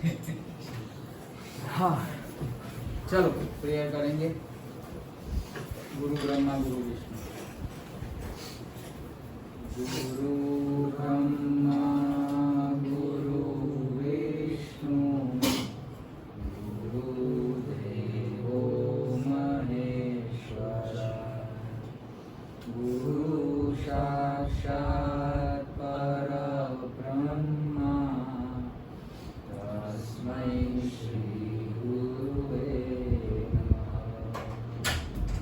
हाँ चलो प्रेयर करेंगे। गुरु ब्रह्मा गुरु विष्णु। गुरु ब्रह्मा गुरु विष्णु गुरुदेवो महेश्वरा गुरु साक्षात् परब्रह्मा तस्मै श्री गुरुवे नमः।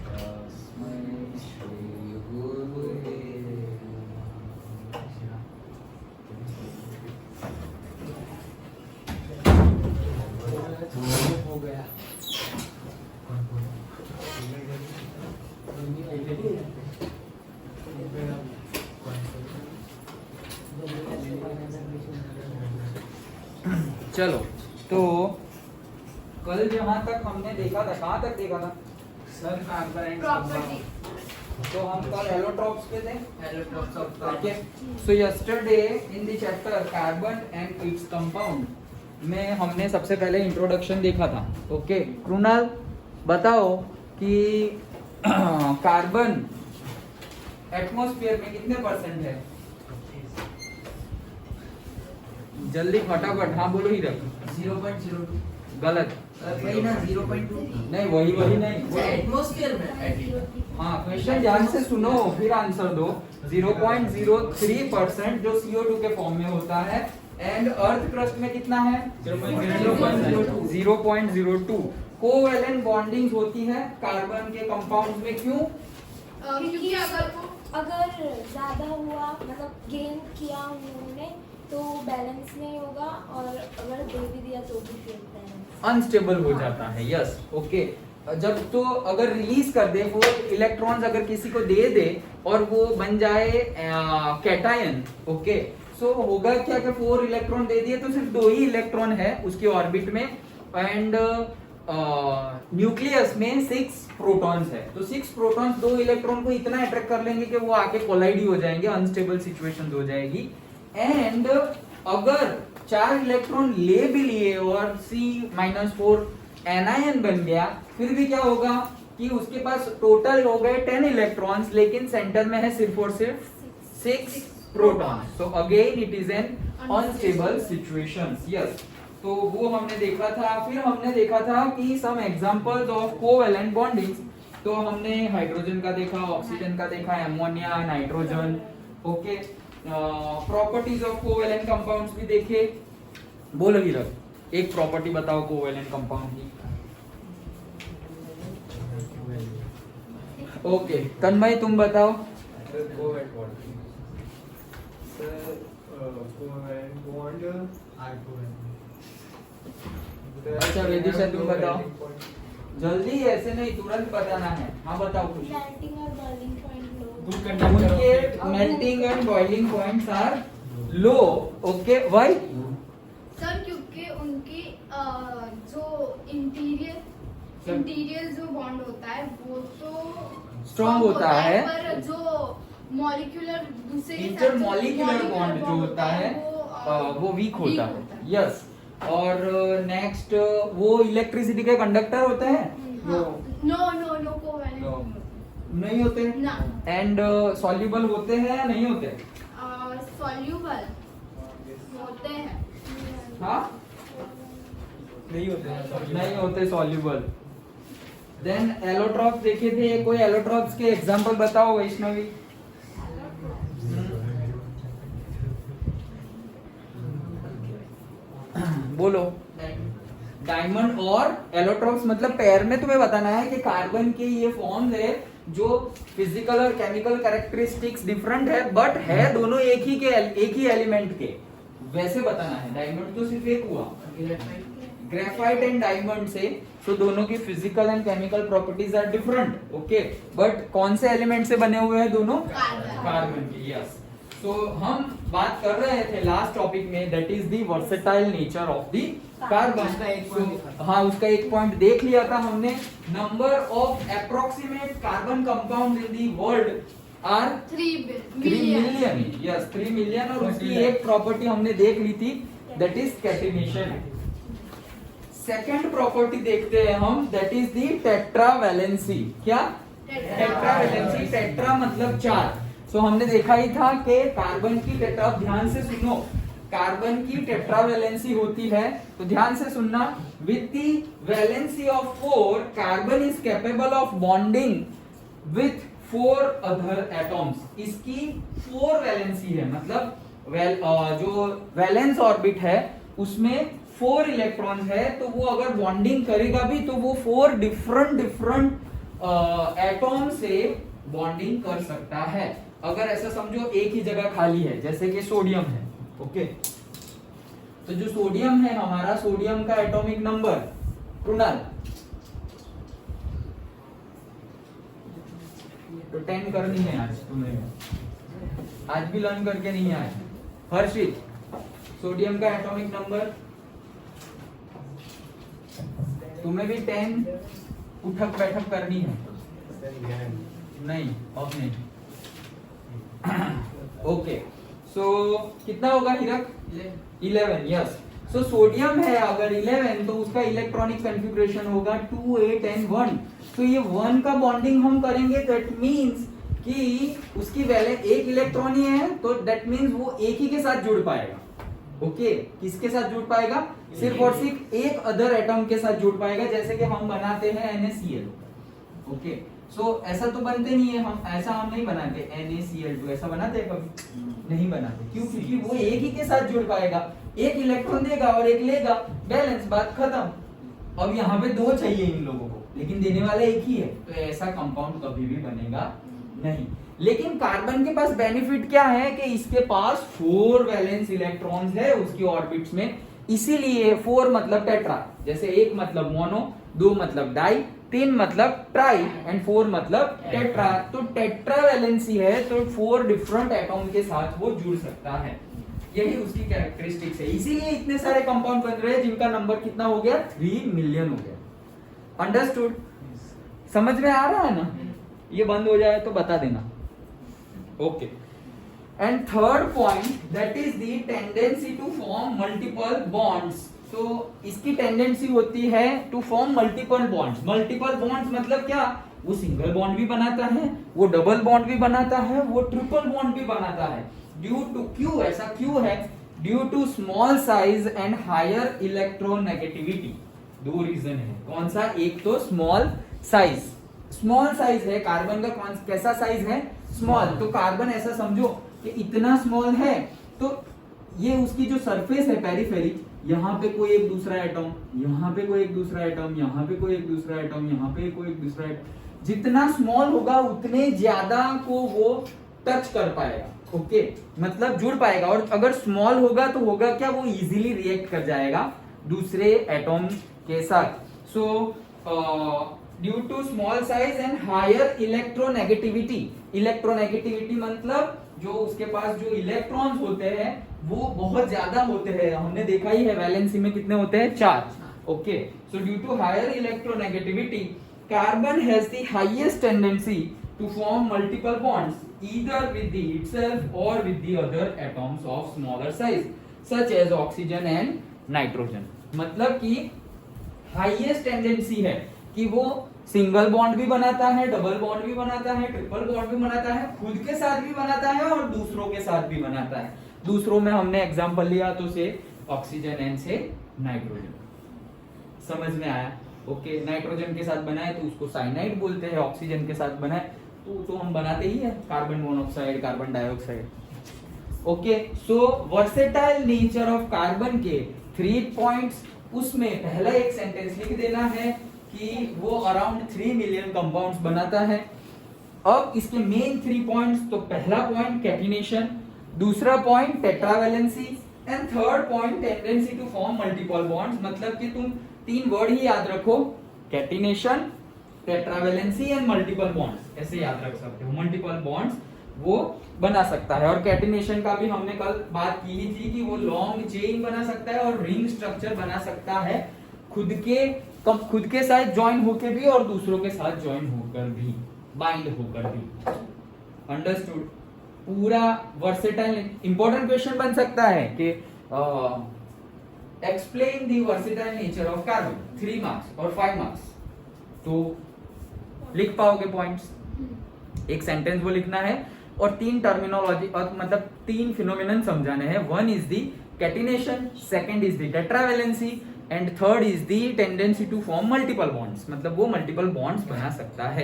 तस्मै श्री गुरुवे नमः। हो गया। चलो तो कल जहाँ तक हमने देखा था, कहाँ तक देखा था सर? Carbon and property. तो हम कल एलोट्रॉप्स पे थे। Allotropes of okay, so yesterday in the chapter carbon and its compound में हमने सबसे पहले इंट्रोडक्शन देखा था। ओके कृणाल बताओ कि कार्बन एटमॉस्फेयर में कितने परसेंट है? जल्दी फटाफट, हाँ बोलो ही रख। 0.02 गलत। वही ना 0.2 नहीं वही नहीं। एटमॉस्फेयर में हाँ क्वेश्चन ध्यान से सुनो फिर आंसर दो। 0.03% जो CO2 के फॉर्म में होता है एंड अर्थ क्रस्ट में कितना है? 0.02। कोवेलेंट बॉन्डिंग होती है कार्बन के कंपाउंड्स में, क्यों? क्योंकि अगर ज्यादा हुआ मतलब गेन किया उन्होंने तो बैलेंस नहीं होगा और अगर दे भी दिया तो भी फिर बैलेंस अनस्टेबल हो जाता है। यस ओके, जब तो अगर रिलीज कर दे वो इलेक्ट्रॉन्स अगर किसी को दे दे और वो बन जाए कैटायन। ओके सो होगा क्या कि 4 इलेक्ट्रॉन दे दिए तो सिर्फ 2 ही इलेक्ट्रॉन है उसके ऑर्बिट में एंड न्यूक्लियस में 6 प्रोटॉन्स है। तो 6 प्रोटॉन्स 2 इलेक्ट्रॉन को इतना अट्रैक्ट कर लेंगे कि वो आके कोलाइड ही हो जाएंगे, अनस्टेबल सिचुएशंस हो जाएगी। एंड अगर 4 इलेक्ट्रॉन ले भी लिए और C-4 एनायन बन गया फिर भी क्या होगा कि उसके पास टोटल हो गए 10 इलेक्ट्रॉन्स लेकिन सेंटर में है सिर्फ और सिर्फ 6 protons. So again it is an unstable situations. Yes तो वो हमने देखा था। फिर हमने देखा था कि some examples of covalent bondings. तो हमने हाइड्रोजन का देखा, ऑक्सीजन का देखा, ammonia, nitrogen. Okay properties of covalent compounds भी देखे। बोलो हीरक एक प्रॉपर्टी बताओ कोवेलेंट कंपाउंड की। ओके तन्मय तुम बताओ। कोवेलेंट बॉन्ड अच्छा वेदिशा तुम बताओ जल्दी, ऐसे नहीं तुरंत बताना है। हाँ बताओ कुछ। मेल्टिंग और बॉइलिंग पॉइंट लो उनके melting and boiling points are low. Okay why? Sir क्योंकि उनकी जो इंटीरियर जो बॉन्ड होता है वो तो स्ट्रॉन्ग होता है पर जो मॉलिक्यूलर दूसरे के साथ इंटरमॉलिक्यूलर बॉन्ड जो होता है वो वीक होता है। यस और नेक्स्ट वो इलेक्ट्रिसिटी के कंडक्टर होते हैं? नो कोवेलेंट नहीं होते ना। एंड सॉल्युबल होते हैं या नहीं होते? सॉल्यूबल होते हैं। हाँ नहीं होते नहीं होते सॉल्युबल। देन एलोट्रॉप्स देखे थे, कोई एलोट्रॉप्स के एग्जांपल बताओ वैष्णवी। बोलो। डायमंड और एलोट्रॉप्स मतलब पेयर में तुम्हें बताना है कि कार्बन के ये फॉर्म्स है जो फिजिकल और केमिकल कैरेक्टरिस्टिक्स डिफरेंट है बट है दोनों एक ही एलिमेंट के, वैसे बताना है। डायमंड तो सिर्फ एक हुआ, ग्रेफाइट एंड डायमंड से तो दोनों की physical and chemical properties are different. Okay but कौन से एलिमेंट से बने हुए हैं दोनों? कार्बन के। यस तो हम बात कर रहे थे लास्ट टॉपिक में that is the versatile nature of the carbon. हाँ उसका एक पॉइंट देख लिया था हमने। Number of approximate carbon compound in the world are 3 million. Yes 3 million और उसकी एक प्रॉपर्टी हमने देख ली थी that is catenation. Second property देखते हैं हम, दैट इज दी टेट्रावैलेंसी। क्या? टेट्रावैलेंसी। टेट्रा मतलब 4। सो हमने देखा ही था कि कार्बन की टेट्रा, ध्यान से सुनो, कार्बन की टेट्रावैलेंसी होती है, तो ध्यान से सुनना, with the valency of 4 carbon is capable of bonding with 4 other atoms. इसकी 4 वैलेंसी है, मतलब जो वैलेंस ऑर्बिट है उसमें 4 इलेक्ट्रॉन है, तो वो अगर बॉन्डिंग करेगा भी तो वो 4 डिफरेंट एटॉम से बॉन्डिंग कर सकता है। अगर ऐसा समझो एक ही जगह खाली है, जैसे कि सोडियम है, ओके, तो जो सोडियम है हमारा, सोडियम का एटॉमिक नंबर, कुणाल, तो 10 करनी है आज तुम्हें, आज भी लर्न करके नहीं आए। हर्षित, सोडियम का एटॉमिक नंबर, तुम्हें भी 10 उठक बैठक करनी है। नहीं, ऑफ नहीं। ओके, सो कितना होगा हिरक? 11। यस, सो सोडियम है अगर 11, तो उसका इलेक्ट्रॉनिक कॉन्फ़िगरेशन होगा 2 8 and 1। तो ये 1 का बॉन्डिंग हम करेंगे, दैट मींस कि उसकी वैलेंस एक इलेक्ट्रॉन ही है, तो दैट मींस वो एक ही के साथ जुड़ पाएगा। ओके, किसके साथ जुड़ पाएगा? सिर्फ और सिर्फ एक अदर एटॉम के साथ जुड़ पाएगा, जैसे कि हम बनाते हैं NaCl। ओके, सो ऐसा तो बनते नहीं है, हम ऐसा हम नहीं बनाते NaCl2, ऐसा बनाते हैं कभी? नहीं बनाते। क्यों? क्योंकि वो एक ही के साथ जुड़ पाएगा, एक इलेक्ट्रॉन देगा और एक लेगा, बैलेंस, बात खत्म। अब यहाँ पे 2 चाहिए इन लोगों को, लेकिन देने वाला एक ही है, तो ऐसा कंपाउंड कभी भी बनेगा नहीं। लेकिन कार्बन के पास बेनिफिट क्या है कि इसके पास 4 वैलेंस इलेक्ट्रॉन्स है उसकी ऑर्बिट्स में, इसीलिए 4 मतलब टेट्रा, जैसे 1 मतलब मोनो, 2 मतलब डाई, 3 मतलब ट्राई एंड 4 मतलब टेट्रा। तो टेट्रा वैलेंसी है, तो 4 डिफरेंट एटॉम के साथ वो जुड़ सकता है, यही उसकी कैरेक्टरिस्टिक्स है। इसीलिए इतने सारे कंपाउंड बन रहे हैं जिनका नंबर कितना हो गया? 3 मिलियन हो गया। अंडरस्टूड? समझ में आ रहा है ना? ये बंद हो जाए तो बता देना। Okay, and third point, that is the tendency to form multiple bonds. तो इसकी टेंडेंसी होती है to form multiple bonds. Multiple bonds मतलब क्या? वो सिंगल बॉन्ड भी बनाता है, वो डबल बॉन्ड भी बनाता है, वो ट्रिपल बॉन्ड भी बनाता है। ड्यू टू क्यों ऐसा क्यों है? Due to small size and higher electronegativity. 2 reason है। कौन सा? एक तो स्मॉल साइज, स्मॉल साइज है कार्बन का। कौन कैसा साइज है? स्मॉल। तो कार्बन ऐसा समझो कि इतना स्मॉल है, तो ये उसकी जो सरफेस है पेरिफेरिक, यहाँ पे कोई एक दूसरा एटॉम, यहाँ पे कोई एक दूसरा एटॉम, यहाँ पे कोई एक दूसरा एटॉम, यहाँ पे कोई एक दूसरा एटॉम, जितना स्मॉल होगा उतने ज्यादा को वो टच कर पाएगा। ओके, मतलब जुड़ पाएगा। और अगर स्मॉल होगा तो होगा क्या? वो इजीली रिएक्ट कर जाएगा दूसरे एटॉम के साथ। So due to small size and higher electronegativity. Electronegativity मतलब जो उसके पास जो इलेक्ट्रॉन्स होते हैं वो बहुत ज्यादा होते हैं। हमने देखा ही है वैलेंसी में कितने होते हैं? 4। Okay, so due to higher electronegativity carbon has the highest tendency to form multiple bonds either with itself और with the other atoms of smaller size such as oxygen and nitrogen. मतलब कि highest tendency है कि वो single bond भी बनाता है, double bond भी बनाता है, ट्रिपल बॉन्ड भी बनाता है, खुद के साथ भी बनाता है और दूसरों के साथ भी बनाता है। दूसरों में हमने एग्जांपल लिया तो से ऑक्सीजन एंड से नाइट्रोजन। समझ में आया? ओके, नाइट्रोजन के साथ बनाए तो उसको साइनाइड बोलते हैं, ऑक्सीजन के साथ बनाए तो हम बनाते ही है carbon monoxide, carbon dioxide. Okay, so versatile nature of carbon के 3 पॉइंट्स, उसमें पहला एक सेंटेंस लिख देना है कि वो अराउंड 3 मिलियन कंपाउंड्स बनाता है। अब इसके मेन 3 पॉइंट्स, तो पहला पॉइंट कैटिनेशन, दूसरा point tetravalency and third point tendency to form multiple bonds. मतलब कि तुम 3 वर्ड ही याद रखो, catenation, tetravalency and multiple bonds, ऐसे याद रख सकते हो। मल्टीपल बॉन्ड्स वो बना सकता है। और कैटिनेशन का भी हमने कल बात की ही थी कि वो लॉन्ग चेन बना सकता है और रिंग स्ट्रक्चर बना सकता है, खुद के साथ ज्वाइन होकर भी और दूसरों के साथ ज्वाइन होकर भी, बाइंड होकर भी। अंडरस्टूड? पूरा वर्सेटाइल। इंपॉर्टेंट क्वेश्चन बन सकता है कि explain the versatile nature of carbon, 3 marks और 5 मार्क्स। तो लिख पाओगे पॉइंट्स, एक सेंटेंस वो लिखना है और 3 टर्मिनोलॉजी और मतलब 3 फिनोमिनन समझाने हैं। 1 is the catenation, second is the tetravalency and third is the tendency to form multiple bonds, मतलब वो मल्टीपल बॉन्ड्स बना सकता है।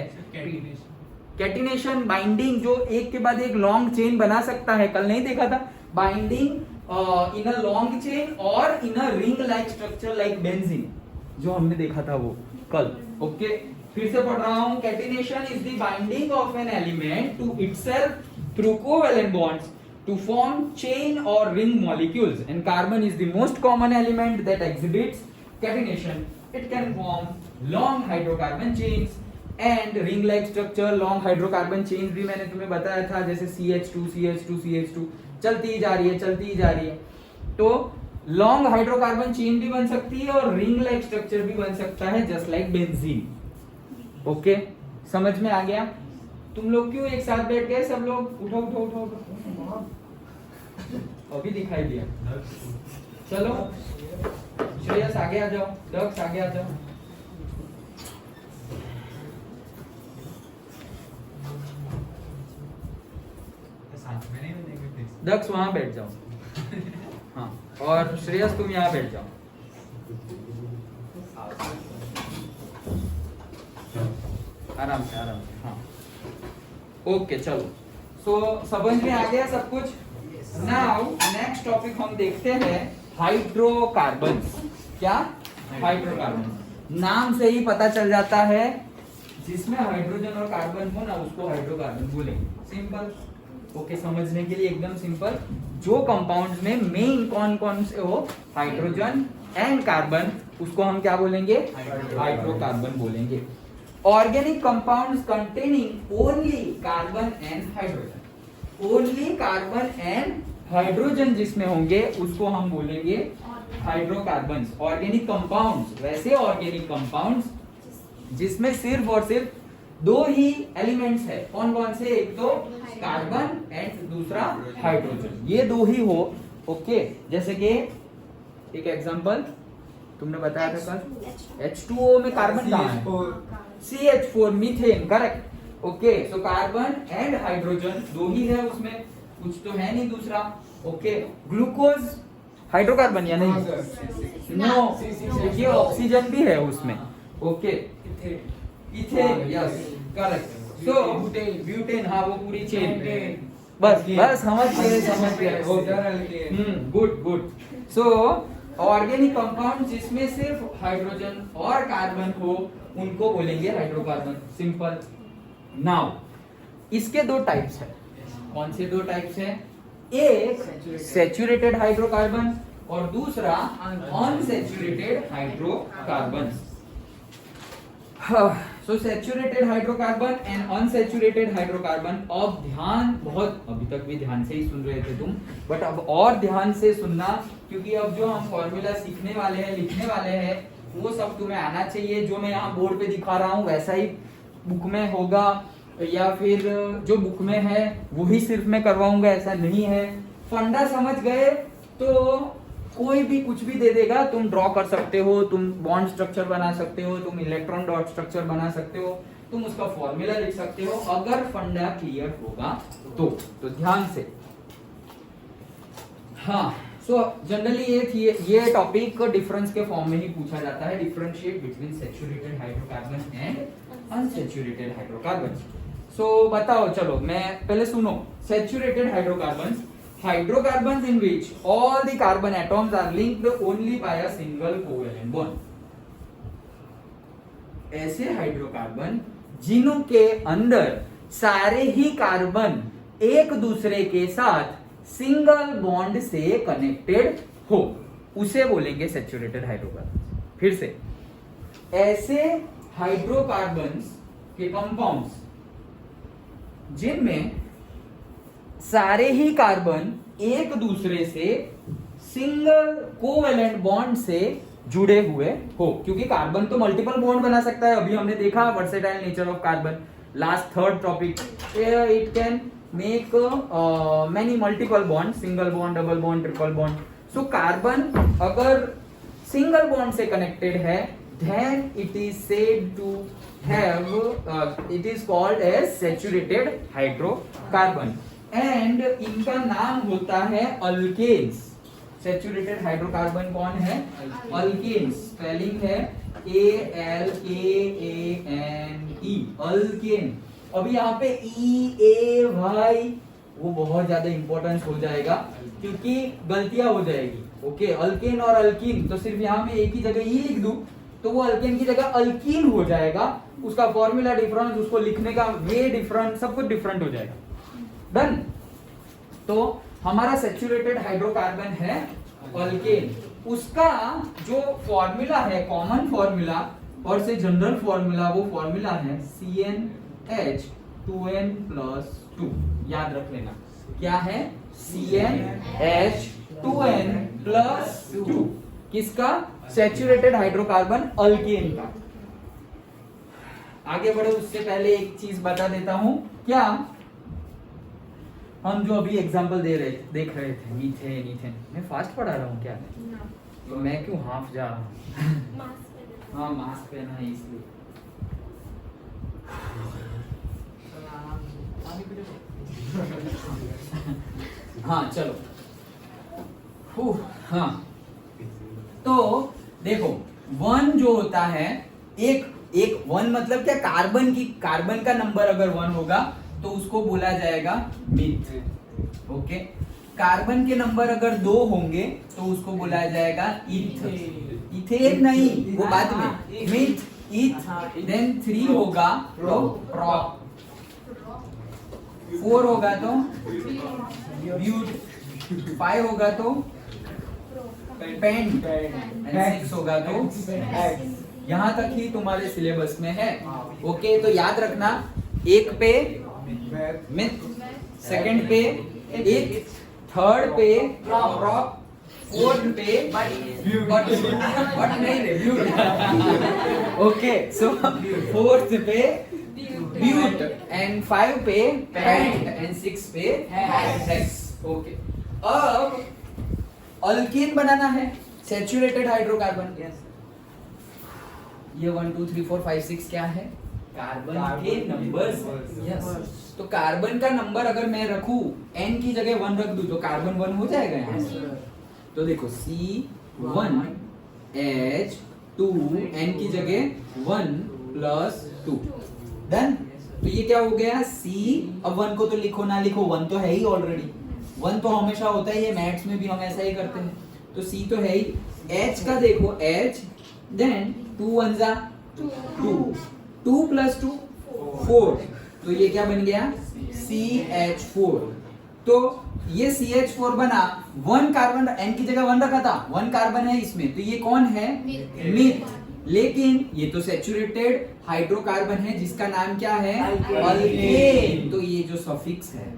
कैटिनेशन बाइंडिंग, जो एक के बाद एक लॉन्ग चेन बना सकता है, कल नहीं देखा था binding in a long chain और in a ring like structure like benzene, जो हमने देखा था वो कल। ओके फिर से पढ़ रहा हूं, catenation is the binding of an element to itself through covalent bonds to form chain or ring molecules, and carbon is the most common element that exhibits catenation. It can form long hydrocarbon chains and ring like structure. long hydrocarbon chains भी मैंने तुम्हें बताया था, जैसे CH2 CH2 CH2 चलती ही जा रही है। तो long hydrocarbon chain भी बन सकती है और ring like structure भी बन सकता है, just like benzene. ओके समझ में आ गया? तुम लोग क्यों एक साथ बैठ गए सब लोग? उठो अभी दिखाई दिया। चलो श्रेयस आगे आ जाओ, दक्ष आगे आ जाओ। दक्ष वहां बैठ जाओ, हाँ, और श्रेयस तुम यहाँ बैठ जाओ। आराम से हाँ। ओके चलो, सो समझ में आ गया सब कुछ। नाउ नेक्स्ट टॉपिक हम देखते हैं हाइड्रोकार्बन्स। क्या? हाइड्रोकार्बन, नाम से ही पता चल जाता है जिसमें हाइड्रोजन और कार्बन हो ना उसको हाइड्रोकार्बन बोलेंगे। सिंपल, ओके समझने के लिए एकदम सिंपल। जो कंपाउंड्स में मेन कौन कौन से हो, हाइड्रोजन एंड कार्बन, उसको हम क्या बोलेंगे? हाइड्रोकार्बन बोलेंगे। Organic compounds containing only carbon and hydrogen, only carbon and hydrogen जिसमें होंगे उसको हम बोलेंगे हाइड्रोकार्बन्स। ऑर्गेनिक कंपाउंड्स, वैसे ऑर्गेनिक कंपाउंड्स जिसमें सिर्फ और सिर्फ 2 ही एलिमेंट्स है। कौन कौन से? एक तो कार्बन एंड दूसरा हाइड्रोजन, ये 2 ही हो। ओके जैसे कि एक एग्जांपल तुमने बताया था कल, H2O में कार्बन कहाँ है? CH4 methane, correct. Okay so carbon and hydrogen 2 ही है उसमें, कुछ तो है नहीं दूसरा। ओके ग्लूकोज हाइड्रोकार्बन या नहीं? नो, देखिए ऑक्सीजन भी है उसमें। Okay ethane, yes correct. So butane, हाँ वो पूरी चेन। बस समझ गए। गुड। सो ऑर्गेनिक कंपाउंड जिसमें सिर्फ हाइड्रोजन और कार्बन हो उनको बोलेंगे हाइड्रोकार्बन। सिंपल। नाउ इसके 2 टाइप्स है। कौन से 2 टाइप्स है? एक सैचुरेटेड हाइड्रोकार्बन और दूसरा unsaturated hydrocarbon. So saturated hydrocarbon and unsaturated hydrocarbon. अब ध्यान, बहुत अभी तक भी ध्यान से ही सुन रहे थे तुम, बट अब और ध्यान से सुनना, क्योंकि अब जो हम फॉर्मूला सीखने वाले हैं, लिखने वाले हैं, वो सब तुम्हें आना चाहिए। जो मैं यहाँ बोर्ड पे दिखा रहा हूँ वैसा ही बुक में होगा, या फिर जो बुक में है वही सिर्फ मैं करवाऊंगा, ऐसा नहीं है। फंडा समझ गए तो कोई भी कुछ भी दे देगा, तुम ड्रॉ कर सकते हो, तुम बॉन्ड स्ट्रक्चर बना सकते हो, तुम इलेक्ट्रॉन डॉट स्ट्रक्चर बना सकते हो, तुम उसका फॉर्मूला लिख सकते हो, अगर फंडा क्लियर होगा तो ध्यान से। हाँ सो जनरली ये टॉपिक डिफरेंस के फॉर्म में ही पूछा जाता है, differentiate between saturated hydrocarbon and unsaturated hydrocarbon. So बताओ, चलो मैं पहले सुनो। Saturated hydrocarbon in which all the carbon atoms are linked only by a single covalent bond। ऐसे हाइड्रोकार्बन जिनके अंदर सारे ही कार्बन एक दूसरे के साथ सिंगल बॉन्ड से कनेक्टेड हो, उसे बोलेंगे सैचुरेटेड हाइड्रोकार्बन। फिर से, ऐसे हाइड्रोकार्बन्स के कंपाउंड्स जिनमें सारे ही कार्बन एक दूसरे से सिंगल कोवेलेंट बॉन्ड से जुड़े हुए हो, क्योंकि कार्बन तो मल्टीपल बॉन्ड बना सकता है। अभी हमने देखा versatile nature of carbon, last 3rd topic. It can make many multiple bond, single bond, double bond, triple bond. So carbon अगर सिंगल बॉन्ड से कनेक्टेड है, then it is said to have it is called as saturated hydrocarbon and इनका नाम होता है alkanes. Saturated hydrocarbon कौन है? Alkanes. Spelling है ALKANE, अल्केन। अभी यहाँ पे EAY वो बहुत ज्यादा इंपॉर्टेंस हो जाएगा क्योंकि गलतियां हो जाएगी। ओके, अल्केन और अल्कीन, तो सिर्फ यहाँ में एक ही जगह ई लिख दूं तो वो अल्केन की जगह अल्कीन हो जाएगा। उसका फॉर्मूला डिफरेंस, उसको लिखने का वे डिफरेंट, सब कुछ डिफरेंट हो जाएगा। डन। तो हमारा सैचुरेटेड हाइड्रोकार्बन है अल्केन। उसका जो फॉर्मूला है, कॉमन फॉर्मूला और से जनरल फॉर्मूला, वो फॉर्मूला है CnH2n+2। याद रख लेना क्या है? CnH2n+2। किसका? सैचुरेटेड हाइड्रोकार्बन अल्केन का। आगे बढ़े उससे पहले एक चीज बता देता हूं। क्या हम जो अभी एग्जांपल देख रहे थे, मीथेन, इथेन, मैं फास्ट पढ़ा रहा हूँ क्या? तो मैं क्यों हाफ जा रहा हूँ? हाँ, मास्क पहना है इसलिए। हाँ चलो। हाँ, तो देखो वन जो होता है, एक वन मतलब क्या? कार्बन का नंबर अगर 1 होगा तो उसको बोला जाएगा मिथ। ओके, कार्बन के नंबर अगर 2 होंगे तो उसको बोला जाएगा इथ। इथेन नहीं, वो बाद में। मिथ, इथ, देन 3 होगा तो प्रॉप, 4 होगा तो ब्यूट, 5 होगा तो पेंट, 6 होगा तो यहाँ तक ही तुम्हारे सिलेबस में है। ओके, तो याद रखना, एक पे मिथ, सेकंड पे इथ, थर्ड पे प्रॉप, फोर्थ पे बट नहीं रे ब्यूट। ओके, सो फोर्थ पे ब्यूट एंड 5 पे पेंट एंड 6 पे हेक्स। ओके, अब अल्कीन बनाना है, सैचुरेटेड हाइड्रोकार्बन। ये 1 2 3 4 5 6 क्या है? कार्बन के नंबर्स। यस, तो कार्बन का नंबर अगर मैं रखूं, n की जगह 1 रख दूं तो कार्बन 1 हो जाएगा यहाँ से। तो देखो C1H2, n की जगह 1+2। डन। तो ये क्या हो गया? C, अब 1 को तो लिखो ना लिखो, 1 तो है ही ऑलरेडी। 1 तो हमेशा होता ही है, मैथ्स में भी हम ऐसा ही करते हैं। तो C तो है ही। H का देखो, H, देन 2 1 जा 2, 2 + 2 4, तो ये क्या बन गया? CH4। तो ये CH4 बना, 1 कार्बन, n की जगह 1 रखा था, 1 कार्बन है इसमें, तो ये कौन है? मिथ। लेकिन ये तो सैचुरेटेड हाइड्रोकार्बन है जिसका नाम क्या है? अल्केन। तो ये जो सफिक्स है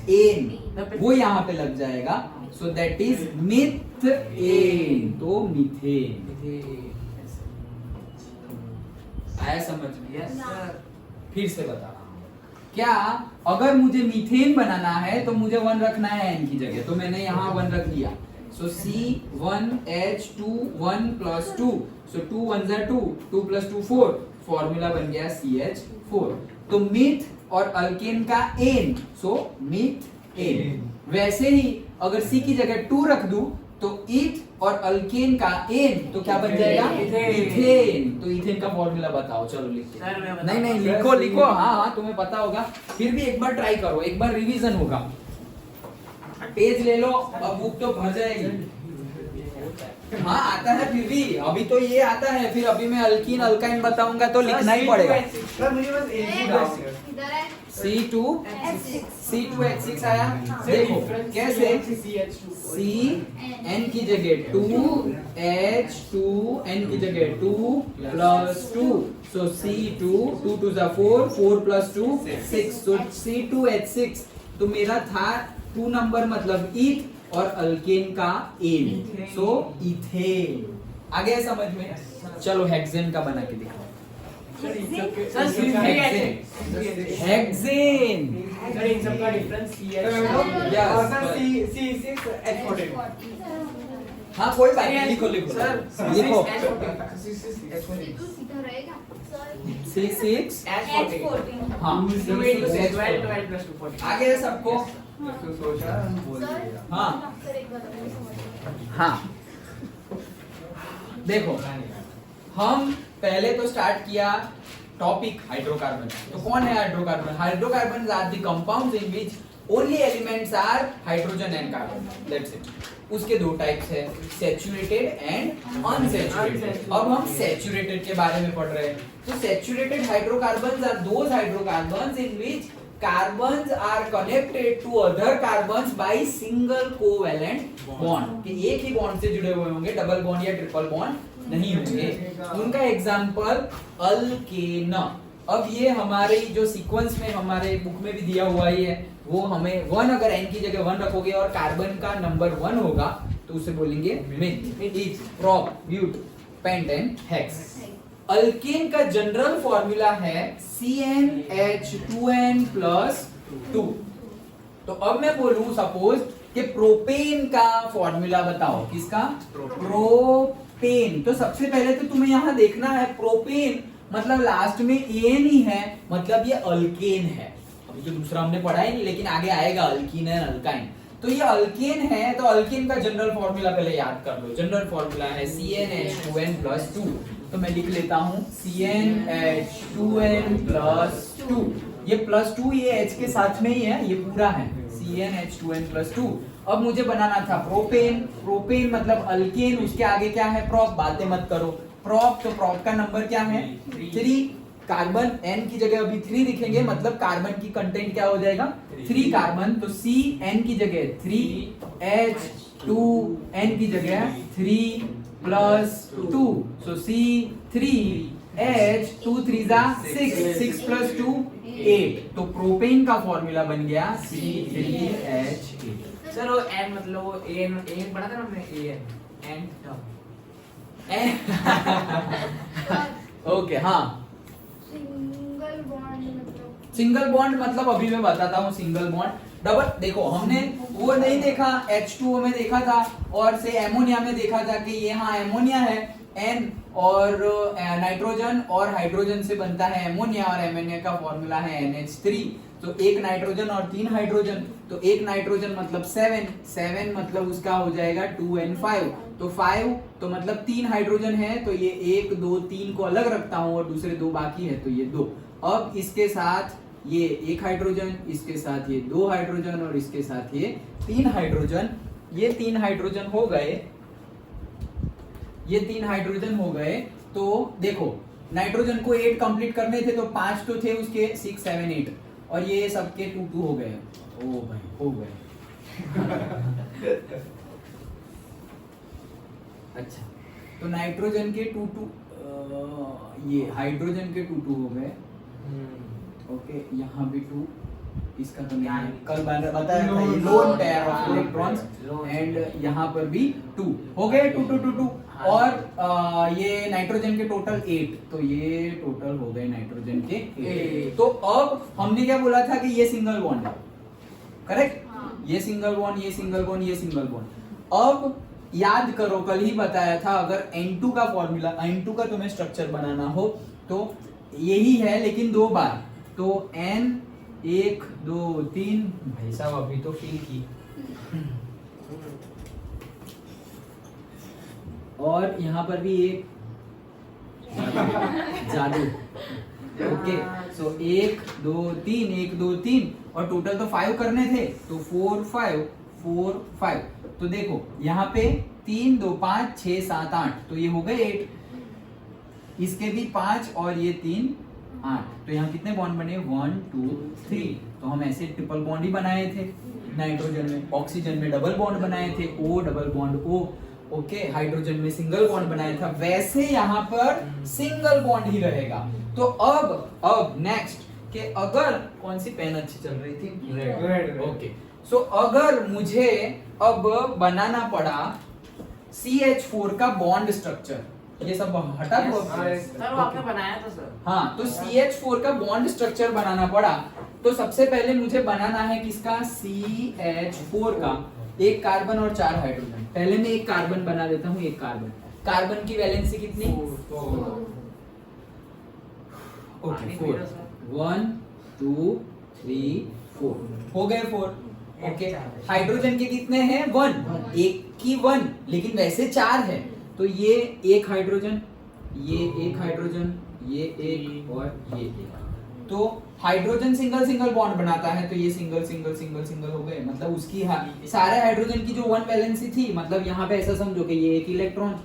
एन, वो यहाँ पे लग जाएगा। So that is methane. तो मीथेन आया समझ में? Yes sir. फिर से बता रहा हूं, क्या अगर मुझे मीथेन बनाना है तो मुझे 1 रखना है n की जगह, तो मैंने यहाँ 1 रख दिया। सो C1H2 1+2, सो 2 1 जा 2, 2 + 2 4, फॉर्मूला बन गया CH4। तो मीथ और अल्केन का एन, सो मीथेन। वैसे ही अगर C की जगह 2 रख दूं तो ईथ और अल्केन का एन, तो क्या बन जाएगा? इथेन। तो इथेन का फॉर्मूला बताओ, चलो लिख के। नहीं लिखो। हाँ तुम्हें पता होगा, फिर भी एक बार ट्राई करो, एक बार रिवीजन होगा। पेज ले लो, अब बुक तो भर जाएगी। हाँ आता है, फिर भी अभी तो ये आता है, फिर अभी मैं अल्कीन अल्काइन बताऊंगा तो लिखना ही पड़ेगा। सर मुझे बस एक ही डाउट है। इधर है C2H6 आया। देखो कैसे? C n की जगह 2, H2 n की जगह 2+2, so C2, 2 2 जा 4, 4 + 2 6, so C2H6। तो मेरा था 2 नंबर मतलब ईथ और अल्केन का एन, सो इथेन। आ गया समझ में? चलो हेक्सेन का बना के दिखाओ। हेक्सेन। सर इन सबका डिफरेंस CH और और सर C6H14। हाँ कोई बात नहीं, लिखो लिखो सर लिखो ये तो सीधा रहेगा C6 H14 हाँ 12 plus 2 14 आगे है सबको तो सोचा बोल दिया। हाँ सर एक बात मैं समझ हाँ देखो हम पहले तो स्टार्ट किया टॉपिक हाइड्रोकार्बन। तो कौन है hydrocarbon? Hydrocarbon are the compounds in which only elements are hydrogen and carbon, that's it. उसके दो टाइप्स है, सैचुरेटेड एंड अनसैचुरेटेड। अब हम सैचुरेटेड के बारे में पढ़ रहे हैं। तो saturated hydrocarbons are those hydrocarbons in which carbons are connected to other carbons by single covalent bond, कि एक ही बॉन्ड से जुड़े हुए होंगे, डबल बॉन्ड या ट्रिपल बॉन्ड नहीं होंगे। उनका एग्जांपल अल्केन। अब ये हमारे जो सीक्वेंस में हमारे बुक में भी दिया हुआ ही है, वो हमें 1 अगर n की जगह 1 रखोगे और कार्बन का नंबर 1 होगा तो उसे बोलेंगे meth, eth, prop, but, pentane, hex. Alkane का जनरल फॉर्मूला है CnH2n+2। तो अब मैं बोलूं सपोज कि प्रोपेन का फॉर्मूला बताओ, किसका? प्रोपेन। तो सबसे पहले तो तुम्हें यहां देखना है प्रोपेन मतलब लास्ट में एन ही है, मतलब ये अल्केन है। अभी तो दूसरा हमने पढ़ा ही नहीं, लेकिन आगे आएगा अल्कीन एंड अल्काइन। तो ये अल्केन है, तो अल्केन का जनरल फॉर्मूला पहले याद कर लो। जनरल फॉर्मूला है CnH2n+2। तो मैं लिख लेता हूं CnH2n+2। ये +2 ये H के साथ में ही है, ये पूरा है CnH2n+2। अब मुझे बनाना था प्रोपेन। प्रोपेन मतलब अल्केन, उसके आगे क्या है? प्रोप। बातें मत करो। प्रोप, तो प्रोप का नंबर क्या है? 3। कार्बन n की जगह अभी 3 लिखेंगे, मतलब कार्बन की कंटेंट क्या हो जाएगा? 3 कार्बन। तो C n की जगह 3, H 2 n की जगह 3+2। सो C 3 H 2 3 6, 6+2 8। तो प्रोपेन का फॉर्मूला बन गया C3H8। सर वो n मतलब वो an पढ़ा था ना हमने an ओके हाँ, सिंगल बॉन्ड मतलब सिंगल बॉन्ड मतलब अभी मैं बताता हूँ सिंगल बॉन्ड। डबल देखो हमने वो नहीं देखा, H2O में देखा था और से एमोनिया में देखा था कि ये हाँ एमोनिया है, N और नाइट्रोजन और हाइड्रोजन से बनता है एमोनिया, और एमोनिया का फॉर्मूला है NH3। तो एक नाइट्रोजन और 3 हाइड्रोजन, तो एक नाइट्रोजन मतलब 7 मतलब उसका हो जाएगा 2n5। तो 5 तो मतलब 3 हाइड्रोजन है, तो ये 1 2 3 को अलग रखता हूँ और दूसरे 2 बाकी है, तो ये 2। अब इसके साथ ये 1 हाइड्रोजन, इसके साथ ये 2 हाइड्रोजन और इसके साथ ये 3 हाइड्रोजन। ये 3 हाइड्रोजन हो गए, ये 3 हाइड्रोजन हो गए। तो देखो नाइट्रोजन को 8 कंप्लीट करने थे, तो 5 तो थे उसके, 6 7 8, और ये सबके 2 2 हो गए। ओ भाई हो गए। अच्छा, तो नाइट्रोजन के 2 2, ये हाइड्रोजन के 2 2 हो गए। ओके, यहाँ भी 2, इसका तो नहीं है, कल बताया था ये lone pair of electrons, and यहाँ पर भी 2 हो गए, 2 2 2 2। और ये नाइट्रोजन के टोटल 8, तो ये टोटल हो गए नाइट्रोजन के 8। तो अब हमने क्या बोला था कि ये सिंगल बॉन्ड है, करेक्ट? ये सिंगल बॉन्ड, ये सिंगल बॉन्ड, ये सिंगल बॉन्ड। अब याद करो, कल ही बताया था अगर N2 का फॉर्मूला, N2 का तुम्हें स्ट्रक्चर बनाना हो तो यही है, लेकिन 2 बार। तो N 1 2 3, भाई साहब अभी तो फील की। और यहाँ पर भी एक जादू। ओके, सो 1 2 3 1 2 3, और टोटल तो 5 करने थे, तो 4 5 4 5। तो देखो यहाँ पे 3 2 5 6 7 8, तो ये हो गए 8। इसके भी 5 और ये 3 8, तो यहाँ कितने बॉन्ड बने? 1 2 3। तो हम ऐसे ट्रिपल बॉन्ड ही बनाए थे नाइट्रोजन में। ऑक्सीजन में डबल बॉन्ड बनाए थे, O double bond O। Okay, hydrogen में सिंगल बॉन्ड बनाया था, वैसे यहाँ पर सिंगल बॉन्ड ही रहेगा। तो अब नेक्स्ट कि अगर कौन सी पेन अच्छी चल रही थी? रेड। ओके, सो अगर मुझे अब बनाना पड़ा CH4 का बॉन्ड स्ट्रक्चर, ये सब हटा दो। सर वो आपने बनाया था सर। हाँ, तो CH4 का बॉन्ड स्ट्रक्चर बनाना पड़ा, तो सबसे पहले मुझे बनाना है किसका? CH4 का। एक कार्बन और 4 हाइड्रोजन। पहले मैं एक कार्बन बना देता हूँ, एक कार्बन। कार्बन की वैलेंसी कितनी? ओके 4, 1 2 3 4 हो गए 4। ओके हाइड्रोजन के कितने हैं? 1, एक की 1, लेकिन वैसे 4 है, तो ये एक हाइड्रोजन, ये एक हाइड्रोजन, ये एक और ये एक। तो हाइड्रोजन सिंगल सिंगल बॉन्ड बनाता है, तो ये सिंगल सिंगल सिंगल सिंगल हो गए। मतलब उसकी सारे हाइड्रोजन की जो 1 वैलेंसी थी, मतलब यहाँ पे ऐसा समझो कि ये एक इलेक्ट्रॉन,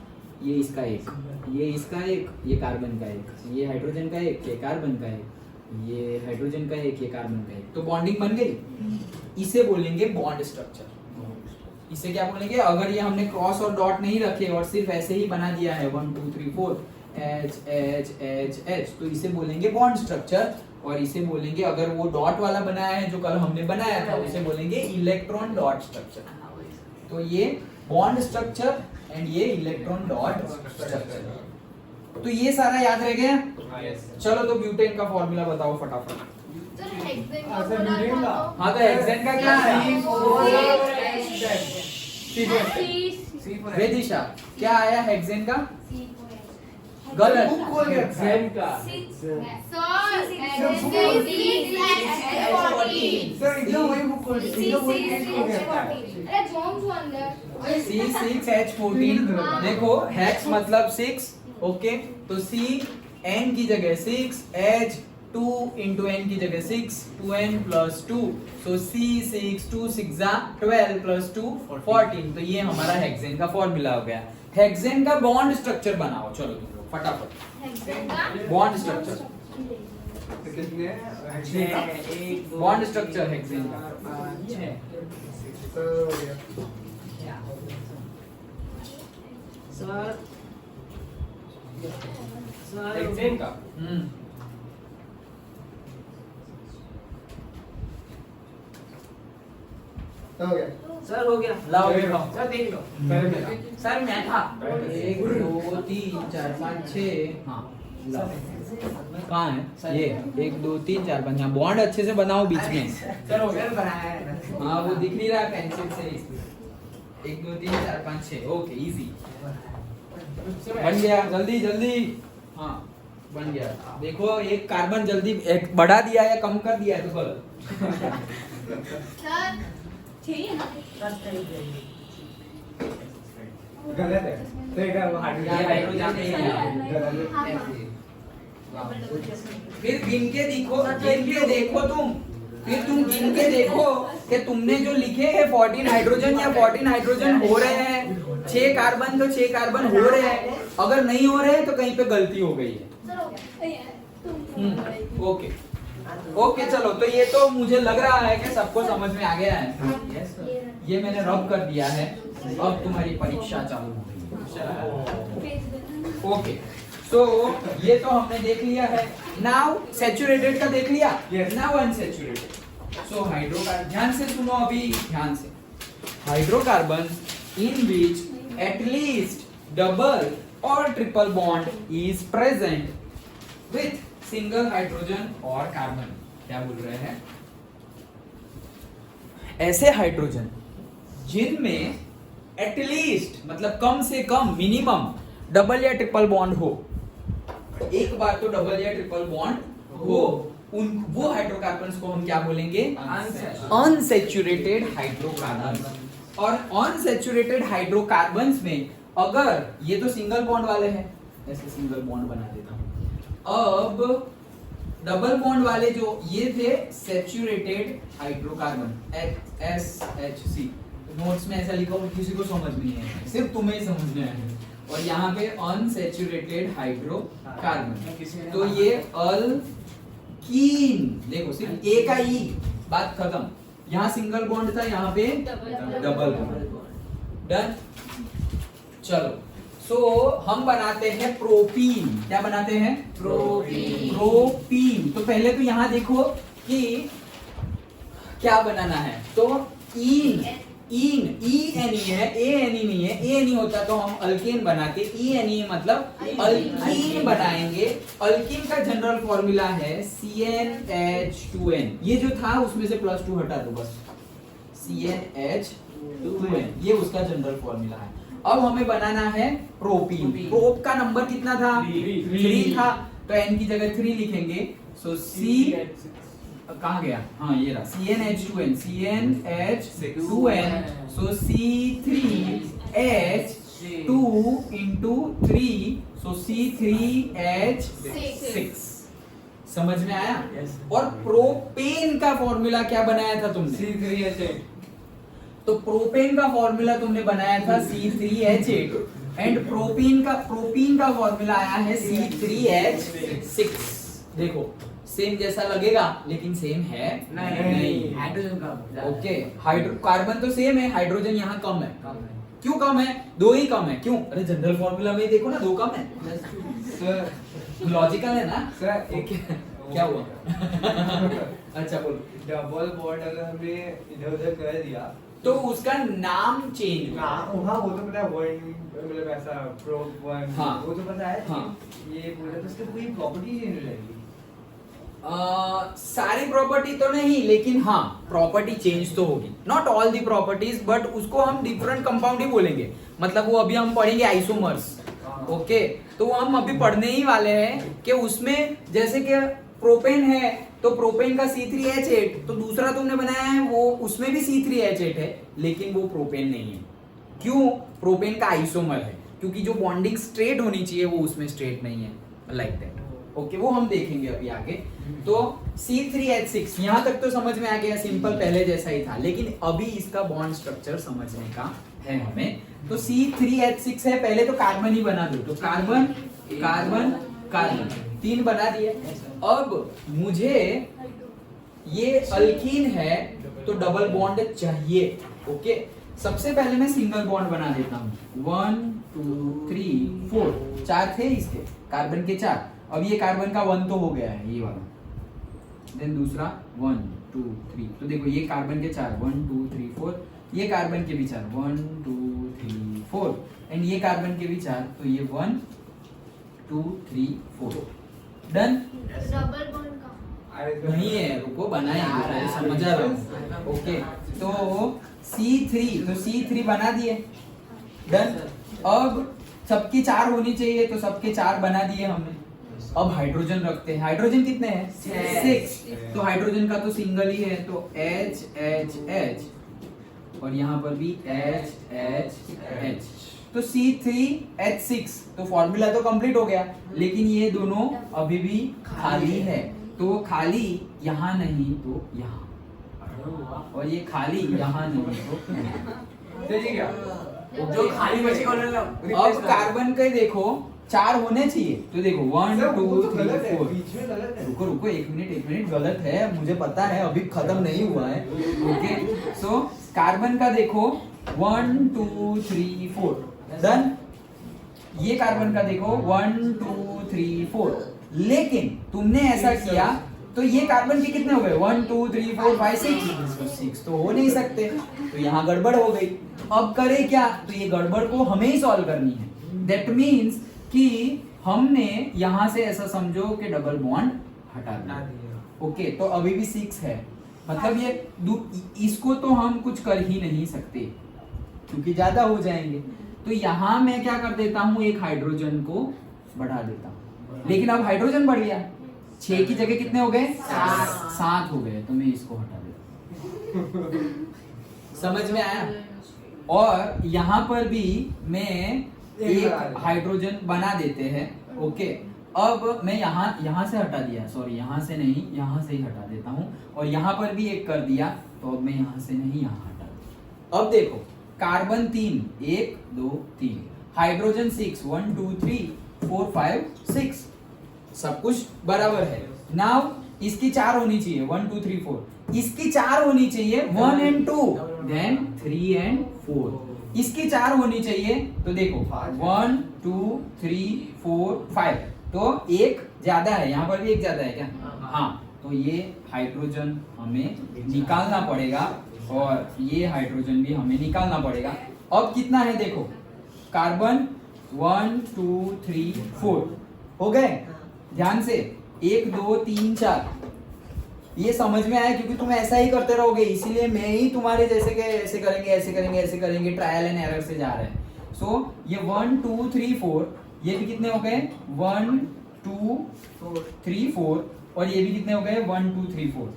ये इसका एक, ये इसका एक, ये कार्बन का एक, ये हाइड्रोजन का एक, ये कार्बन का एक, ये हाइड्रोजन का एक, ये कार्बन का एक। तो बॉन्डिंग बन गई। इसे बोलेंगे बॉन्ड स्ट्रक्चर। इसे क्या बोलेंगे? अगर ये हमने क्रॉस और डॉट नहीं रखे और सिर्फ ऐसे ही बना दिया है 1 2 3 4 H H H H, तो इसे बोलेंगे बॉन्ड स्ट्रक्चर। और इसे बोलेंगे, अगर वो डॉट वाला बनाया है जो कल हमने बनाया था, उसे बोलेंगे इलेक्ट्रॉन डॉट स्ट्रक्चर। तो ये बॉन्ड स्ट्रक्चर एंड ये इलेक्ट्रॉन डॉट स्ट्रक्चर। तो ये सारा याद रह गया? चलो तो ब्यूटेन का फॉर्मूला बताओ फटाफट। सर हेक्सेन का बोला था तो हाँ तो हेक्सेन का क्या है? वेदिशा क्या आया हेक्सेन का? गलत। हेक्सेन का सर इधर वही बुक खोल, इधर वही पेज खोल देता है। अरे जॉन्स वन देयर C6H14। देखो हेक्स मतलब 6, ओके, तो C N की जगह 6, H 2 into N की जगह 6, 2N plus 2, so C6 2 6 12 plus 2 14। तो ये हमारा हेक्सेन का फॉर्मूला हो गया। हेक्सेन का बॉन्ड स्ट्रक्चर बनाओ, चलो तुम लोग फटाफट। हेक्सेन का बॉन्ड स्ट्रक्चर, कितने बॉन्ड स्ट्रक्चर हेक्सेन का। सर हो गया। हेक्सेन का हो गया। सर हो गया। लाओ दिखाओ। सर देख लो। पहले मेरा। सर मैं था 1 2 3 4 5 6। हाँ लाओ। कहाँ है ये? 1 2 3 4 5। हाँ बॉन्ड अच्छे से बनाओ बीच में। सर हो गया। बनाया है। हाँ वो दिख नहीं रहा पेंसिल से। 1 2 3 4 5 6। ओके इजी बन गया। जल्दी जल्दी। हाँ बन गया। देखो एक कार्बन जल्दी एक बढ़ा दिया या कम कर दिया है तो गलत। सर गलत है। तो एक हाइड्रोजन नहीं है। फिर गिन के देखो तुम। फिर तुम गिन के देखो कि तुमने जो लिखे हैं 14 हाइड्रोजन या 14 हाइड्रोजन हो रहे हैं। 6 कार्बन तो 6 कार्बन हो रहे हैं। अगर नहीं हो रहे हैं तो कहीं पे गलती हो गई है। ओके ओके चलो तो ये तो मुझे लग रहा है कि सबको समझ में आ गया है। ये मैंने रब कर दिया है। अब तुम्हारी परीक्षा चालू हो गई है। ओके सो ये तो हमने देख लिया है। नाउ सैचुरेटेड का देख लिया। Now unsaturated. सो हाइड्रोकार्बन ध्यान से सुनो अभी ध्यान से। Hydrocarbon in which at least double और triple bond is present with single hydrogen और कार्बन। क्या बोल रहे हैं? ऐसे हाइड्रोजन जिनमें एटलीस्ट मतलब कम से कम मिनिमम डबल या ट्रिपल बॉन्ड हो। एक बार तो डबल या ट्रिपल बॉन्ड हो, उन वो हाइड्रोकार्बन्स को हम क्या बोलेंगे? Unsaturated hydrocarbons. और अनसैचुरेटेड हाइड्रोकार्बन्स में अगर ये तो सिंगल बॉन्ड वाले हैं, ऐसे सिंगल बॉन्ड बना देता हूं। अब डबल बॉन्ड वाले जो ये थे सैचुरेटेड हाइड्रोकार्बन SHC। नोट्स में ऐसा लिखा हुआ किसी को समझ नहीं है, सिर्फ तुम्हें ही समझ में आएगा। और यहाँ पे अनसैचुरेटेड हाइड्रोकार्बन, तो ये अल्कीन। देखो सिर्फ ए का ई, बात खत्म। यहाँ सिंगल बॉन्ड था, यहाँ पे डबल बॉन्ड। डन। चलो सो हम बनाते हैं प्रोपीन। क्या बनाते हैं? प्रोपीन। तो पहले तो यहाँ देखो कि क्या बनाना है। तो इन ENE है, ANE नहीं है। ANE होता तो हम अल्केन बनाते। ENE मतलब अल्कीन बनाएंगे। अल्कीन का जनरल फॉर्मूला है CnH2n। ये जो था उसमें से +2 हटा दो बस। CnH 2n, ये उसका जनरल फॉर्मूला है। अब हमें बनाना है प्रोपीन। प्रोप का नंबर कितना था? 3 था, तो n की जगह 3 लिखेंगे। सो C कहाँ गया? हाँ ये रहा, CnH2n, CnH2n, सो C3H2 into 3, सो C3H6। समझ में आया? और प्रोपेन का फॉर्मूला क्या बनाया था तुमने? C3H8। तो प्रोपेन का फॉर्मूला तुमने बनाया था C3H8 एंड प्रोपीन का फॉर्मूला आया है C3H6। देखो सेम जैसा लगेगा लेकिन सेम है नहीं। हाइड्रोजन का ओके, कार्बन तो सेम है, हाइड्रोजन यहाँ कम है। क्यों कम है? 2 ही कम है। क्यों? अरे जनरल फॉर्मूला में ही देखो ना, 2 कम है। सर लॉजिकल है ना? सर एक क्या हुआ? अच्छा बोलो। डबल बॉन्ड अगर हमने इधर उधर कर दिया तो उसका नाम चेंज होगा। हाँ वो तो पता है, वन मतलब ऐसा प्रोप वन, हाँ। वो तो पता है। हाँ। ये बोला तो उसकी कोई प्रॉपर्टी चेंज हो जाएगी। सारी प्रॉपर्टी तो नहीं, लेकिन हाँ प्रॉपर्टी चेंज तो होगी। Not all the properties, but उसको हम डिफरेंट कंपाउंड ही बोलेंगे। मतलब वो अभी हम पढ़ेंगे आइसोमर्स। ओके, तो वो हम अभी पढ़ने ही वाले हैं कि उसमें जैसे कि प्रोपेन है तो प्रोपेन का C3H8, तो दूसरा तुमने बनाया है वो उसमें भी C3H8 है, लेकिन वो प्रोपेन नहीं है। क्यों? प्रोपेन का आइसोमर है, क्योंकि जो बॉन्डिंग स्ट्रेट होनी चाहिए वो उसमें स्ट्रेट नहीं है, लाइक दैट। ओके, वो हम देखेंगे अभी आगे। तो C3H6 यहाँ तक तो समझ में आ गया, सिंपल पहले जैसा ही था, लेकिन अभी इसका बॉन्ड स्ट्रक्चर समझने का है हमें। तो C3H6 है, पहले तो कार्बन ही बना दो। तो कार्बन कार्बन कार्बन 3 बना दिए। अब मुझे ये अल्कीन है तो डबल बॉन्ड चाहिए। ओके, सबसे पहले मैं सिंगल बॉन्ड बना देता हूँ। 1 2 3 4 4 थे इसके, कार्बन के 4। अब ये कार्बन का 1 तो हो गया है, ये वाला। देन दूसरा 1 2 3, तो देखो ये कार्बन के 4 1 2 3 4, ये कार्बन के भी 4 1 2 3 4, एंड ये कार्बन के भी 4, तो ये 1 2 3 4। डन? डबल बॉन्ड का नहीं है, रुको बनाएंगे, समझा रहा हूँ। ओके, तो C3, तो C3 बना दिए। डन? अब सबकी 4 होनी चाहिए, तो सबके 4 बना दिए हमने। अब हाइड्रोजन रखते हैं। हाइड्रोजन कितने हैं? 6। तो हाइड्रोजन का तो सिंगल ही है, तो H H H, और यहाँ पर भी H H H, तो C3H6। तो फॉर्मूला तो कंप्लीट हो गया, लेकिन ये दोनों अभी भी खाली है। तो खाली यहाँ नहीं तो यहाँ, और ये खाली यहाँ नहीं तो सही क्या? जो खाली बची कौन है? अब कार्बन के देखो 4 होने चाहिए, तो देखो 1 सर, 2 वो तो 3 गलत है, 4। बीच में गलत है। रुको रुको, एक मिनट गलत है, मुझे पता है, अभी खत्म नहीं हुआ है। ओके, सो कार्बन का देखो 1 2 3 4। डन? ये कार्बन का देखो 1 2 3 4, लेकिन तुमने ऐसा किया तो ये कार्बन के कितने हो गए? 1 2 3 4 5 6 तो हो नहीं सकते, तो यहाँ गड़बड़ हो गई। अब करे क्या? तो ये गड़बड़ को हमें ही सॉल्व करनी है। दैट मीन्स कि हमने यहाँ से ऐसा समझो कि डबल बॉन्ड हटा दिया। ओके, तो अभी भी 6 है, मतलब ये इसको तो हम कुछ कर ही नहीं सकते क्योंकि ज्यादा हो जाएंगे। तो यहाँ मैं क्या कर देता हूँ, एक हाइड्रोजन को बढ़ा देता हूँ, लेकिन अब हाइड्रोजन बढ़ गया, 6 की जगह कितने हो गए? 7 हो गए, तो मैं इसको हटा देता हूँ। समझ में आया? और यहाँ पर भी मैं एक हाइड्रोजन बना देते हैं। ओके, अब मैं यहाँ से हटा दिया, सॉरी यहाँ से नहीं, यहाँ से ही हटा देता हूँ, और यहाँ पर भी एक कर दिया, तो अब मैं यहाँ से नहीं, यहाँ हटा दिया। अब देखो कार्बन 3 1 2 3, हाइड्रोजन 6 1 2 3 4 5 6, सब कुछ बराबर है। नाउ इसकी 4 होनी चाहिए, 1 2 3 4, इसकी 4 होनी चाहिए 1 and 2, देन 3 and 4, इसकी 4 होनी चाहिए, तो देखो 1 2 3 4 5, तो एक ज्यादा है, यहाँ पर भी एक ज्यादा है क्या? हाँ, तो ये हाइड्रोजन हमें निकालना पड़ेगा, और ये हाइड्रोजन भी हमें निकालना पड़ेगा। अब कितना है देखो, कार्बन 1 2 3 4 हो गए, ध्यान से 1 2 3 4, ये समझ में आया क्योंकि तुम ऐसा ही करते रहोगे, इसीलिए मैं ही तुम्हारे जैसे के ऐसे करेंगे ऐसे करेंगे ऐसे करेंगे, ट्रायल एंड एरर से जा रहे हैं। सो ये 1 2 3 4 ये भी कितने हो गए 1 2 3 4 और ये भी कितने हो गए 1 2 3 4।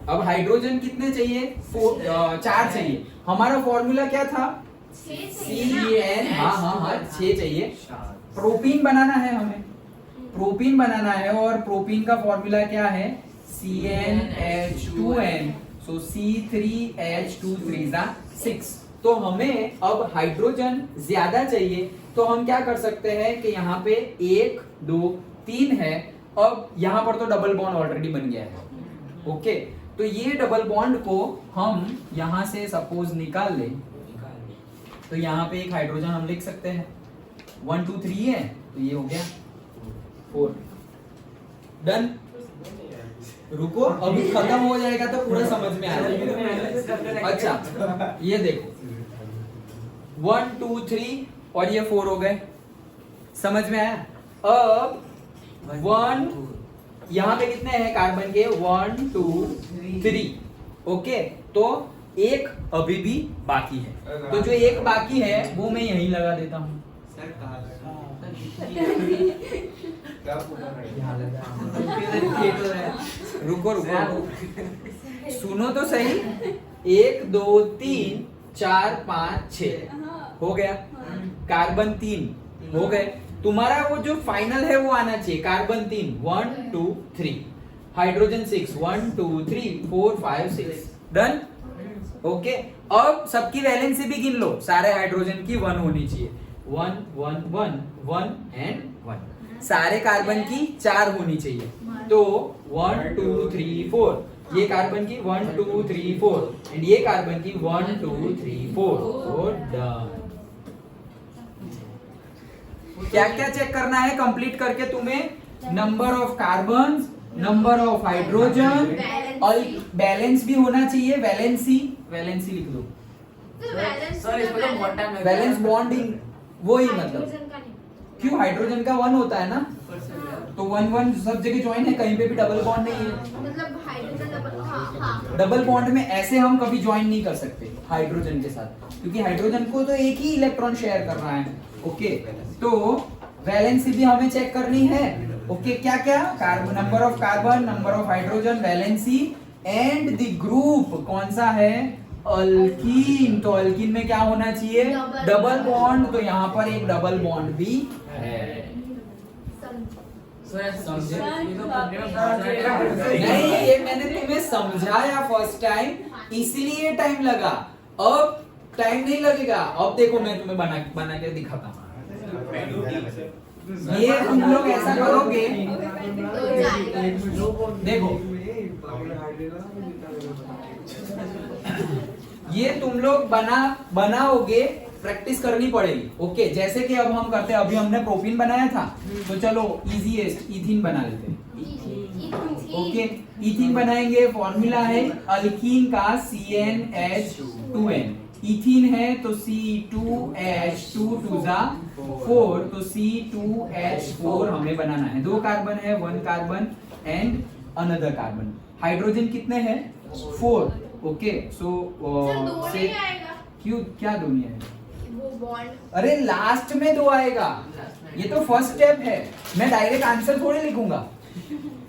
अब हाइड्रोजन कितने चाहिए 4 चाहिए। हमारा फॉर्मूला क्या था CN, हाँ 6 चाहिए। प्रोपीन बनाना है हमें, प्रोपीन बनाना है और प्रोपीन का फॉर्मूला क्या है CnH2n, सो C3H2 6। तो हमें अब हाइड्रोजन ज्यादा चाहिए तो हम क्या कर सकते हैं कि यहाँ पे 1 2 3 है, अब यहाँ पर तो डबल बॉन्ड ऑलरेडी बन गया है। ओके, तो ये डबल बॉन्ड को हम यहाँ से सपोज निकाल लें तो यहाँ पे एक हाइड्रोजन हम लिख सकते हैं 1 2 3 है तो ये हो गया 4। डन। रुको अभी खत्म हो जाएगा तो पूरा समझ में आ जाएगा। अच्छा ये देखो 1 2 3 और ये 4 हो गए, समझ में आया। अब 1 यहाँ पे कितने हैं कार्बन के 1 2 3। ओके, तो एक अभी भी बाकी है, तो जो एक बाकी है वो मैं यहीं लगा देता हूँ। रुको सुनो तो सही, 1 2 3 4 5 6 हो गया, कार्बन 3 हो गए। तुम्हारा वो जो फाइनल है वो आना चाहिए कार्बन 3 1 2 3, हाइड्रोजन 6 1 2 3 4 5 6। डन। ओके, अब सबकी वैलेंसी भी गिन लो, सारे हाइड्रोजन की 1 होनी चाहिए, 1 1 1 1 एंड 1। सारे कार्बन की 4 होनी चाहिए, तो 1 2 3 4। ये कार्बन की 1 2 3 4 एंड ये कार्बन की 1 2 3 4। डन। क्या क्या चेक करना है कंप्लीट करके तुम्हें? Number of carbon, number of hydrogen, और बैलेंस भी होना चाहिए, वैलेंसी, वैलेंसी लिख दो, बैलेंस बॉन्डिंग, वही मतलब क्यों हाइड्रोजन का 1 होता है ना, तो 1 1 सब जगह ज्वाइन है, कहीं पे भी डबल बॉन्ड नहीं है। मतलब हाइड्रोजन डबल, डबल बॉन्ड में ऐसे हम कभी ज्वाइन नहीं कर सकते हाइड्रोजन के साथ, क्योंकि हाइड्रोजन को तो एक ही इलेक्ट्रॉन शेयर कर रहा है। ओके, तो वैलेंसी भी हमें चेक करनी है। ओके, क्या क्या? Carbon, number of carbon, number of hydrogen, valency and the group कौन सा है? अल्कीन। तो अल्कीन में क्या होना चाहिए? Double bond. तो यहाँ पर एक डबल बॉन्ड भी है। समझे? नहीं, ये मैंने तुम्हें समझाया फर्स्ट टाइम, इसलिए टाइम लगा, अब टाइम नहीं लगेगा। अब देखो मैं तुम्हें बना के दिखाता हूँ। ये तुम लोग ऐसा करोगे, देखो ये तुम लोग बनाओगे, प्रैक्टिस करनी पड़ेगी। ओके, जैसे कि अब हम करते हैं, अभी हमने प्रोपीन बनाया था, तो चलो इजीएस्ट इथीन बना लेते हैं। ओके, इथीन बनाएंगे, फॉर्मूला है अल्कीन का CnH2n। इथीन है तो C2H2 4, तो C2H4 हमें बनाना है। 2 कार्बन है, 1 carbon and another carbon. Hydrogen कितने हैं? 4। ओके, सो से क्यों, क्या दो नहीं आएगा? वो बॉन्ड, अरे लास्ट में 2 आएगा, ये तो फर्स्ट स्टेप है, मैं डायरेक्ट आंसर थोड़ी लिखूंगा।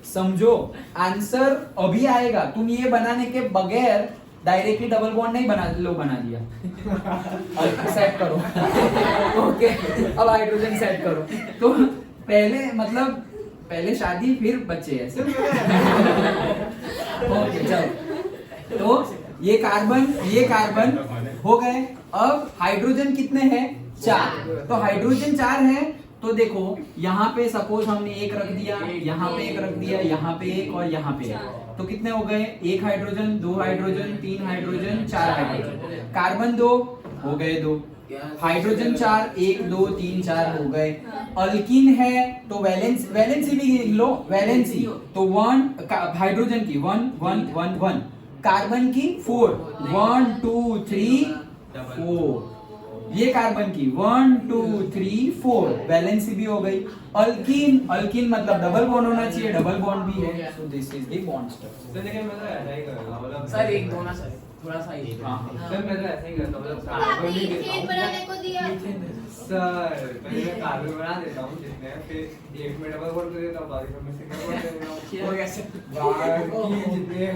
समझो, आंसर अभी आएगा, तुम ये बनाने के बगैर डायरेक्टली डबल बॉन्ड नहीं बना दिया। सेट करो। ओके, अब हाइड्रोजन सेट करो। तो पहले शादी फिर बच्चे ऐसे। ओके, चलो, तो ये कार्बन हो गए। अब हाइड्रोजन कितने हैं? 4। तो हाइड्रोजन 4 है, तो देखो यहाँ पे सपोज हमने 1 रख दिया, यहाँ पे 1 रख दिया, यहाँ पे 1 और यहाँ पे 1, तो कितने हो गए? 1 hydrogen, 2 hydrogen, 3 hydrogen, 4 hydrogen. Carbon 2 हो गए, 2 हाइड्रोजन 4, 1 2 3 4 हो गए। अल्कीन है तो वैलेंसी भी लिख लो, वैलेंसी तो 1 हाइड्रोजन की 1 1 1 1, कार्बन की 4 1 2 3 4 ये कार्बन की 1 2 3 4 वैलेंसी भी हो गई। अल्कीन, अल्कीन मतलब डबल बॉन्ड होना चाहिए, डबल बॉन्ड भी है, so this is the bond structure. तो लेकिन मैं तो ऐसा ही करूंगा मतलब सर एक दो ना सर थोड़ा सा ही सर मैं तो ऐसा ही करता हूँ मतलब तो आपने ईथेन बनाने को दिया सर पहले मैं कार्बन बना देता हूँ जितने फिर एक में डबल बॉन्ड कर देता हूँ बाकी में सिंगल बॉन्ड कर देता हूँ हो गया सर बाकी जितने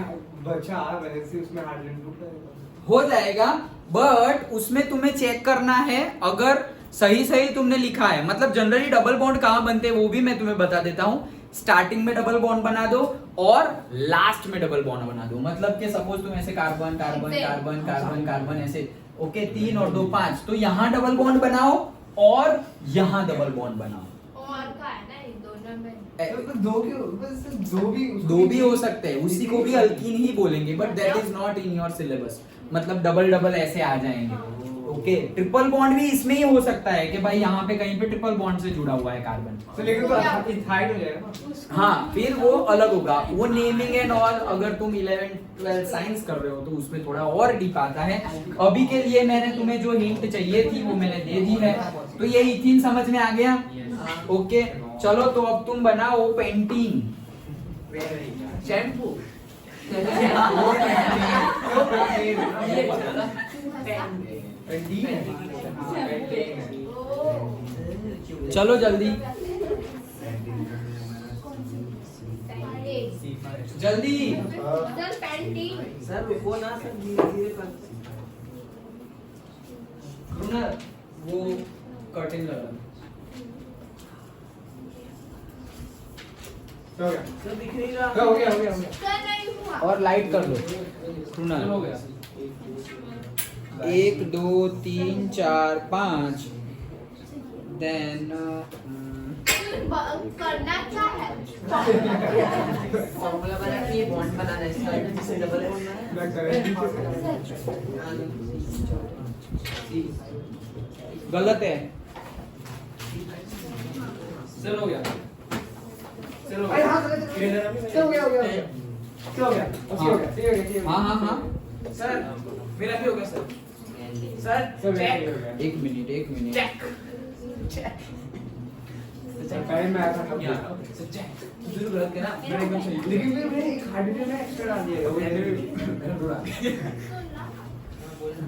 बचा वैलेंसी उसमें हाइड्रोजन ग्रुप कर देता हूँ। हो जाएगा, बट उसमें तुम्हें चेक करना है अगर सही सही तुमने लिखा है, मतलब जनरली डबल बॉन्ड कहाँ बनते हैं वो भी मैं तुम्हें बता देता हूँ। स्टार्टिंग में डबल बॉन्ड बना दो और लास्ट में डबल बॉन्ड बना दो, मतलब कि सपोज तुम ऐसे carbon carbon carbon carbon carbon ऐसे, ओके 3 और 2 5, तो यहाँ डबल बॉन्ड बनाओ और यहाँ डबल बॉन्ड बनाओ। और का है ना इन दोनों में तो दो की बस दो भी हो सकते हैं, उसी को भी अल्कीन ही बोलेंगे, but that is not in your syllabus, मतलब डबल डबल ऐसे आ जाएंगे। ओके, ट्रिपल बॉन्ड भी इसमें ही हो सकता है कि भाई यहाँ पे कहीं पे ट्रिपल बॉन्ड से जुड़ा हुआ है कार्बन। तो लेकिन तो इथाइड हो जाएगा ना। हाँ, फिर वो अलग होगा, वो नेमिंग एंड ऑल अगर तुम 11 12 साइंस कर रहे हो तो उसमें थोड़ा और डीप आता है। अभी के लिए मैंने तुम्हें जो हिंट चाहिए थी वो मैंने दे दी है, तो ये इथीन समझ में आ गया। ओके, चलो तो अब तुम बनाओ पेंटीन। शैम्पू चलो जल्दी जल्दी। सर पेंटिंग सर रुको ना सर धीरे धीरे कर वो कर्टेन लगा हो गया सर दिख नहीं रहा हो गया हो गया हो गया सर नहीं हुआ और लाइट कर दो। हो गया 1 2 3 4 5 देन करना क्या है फॉर्मूला बना के बॉन्ड बनाना है इसका जिससे डबल बॉन्ड है मैं करेंगे गलत है। सर हो गया सर हो अरे हाँ, गया चलो हो गया हो गया क्या हो गया अच्छी हो गया ठीक हो गया ठीक हो हाँ हाँ हाँ, सर मेरा भी हो गया सर सर सब चेक हो गया एक मिनट चेक पहले मैं आया था तब सर चेक जरूर गलत है ना मेरा एकदम सही लेकिन फिर मैंने एक हाइड्रोजन में एक्स्ट्रा डाल दिया वो मैंने थोड़ा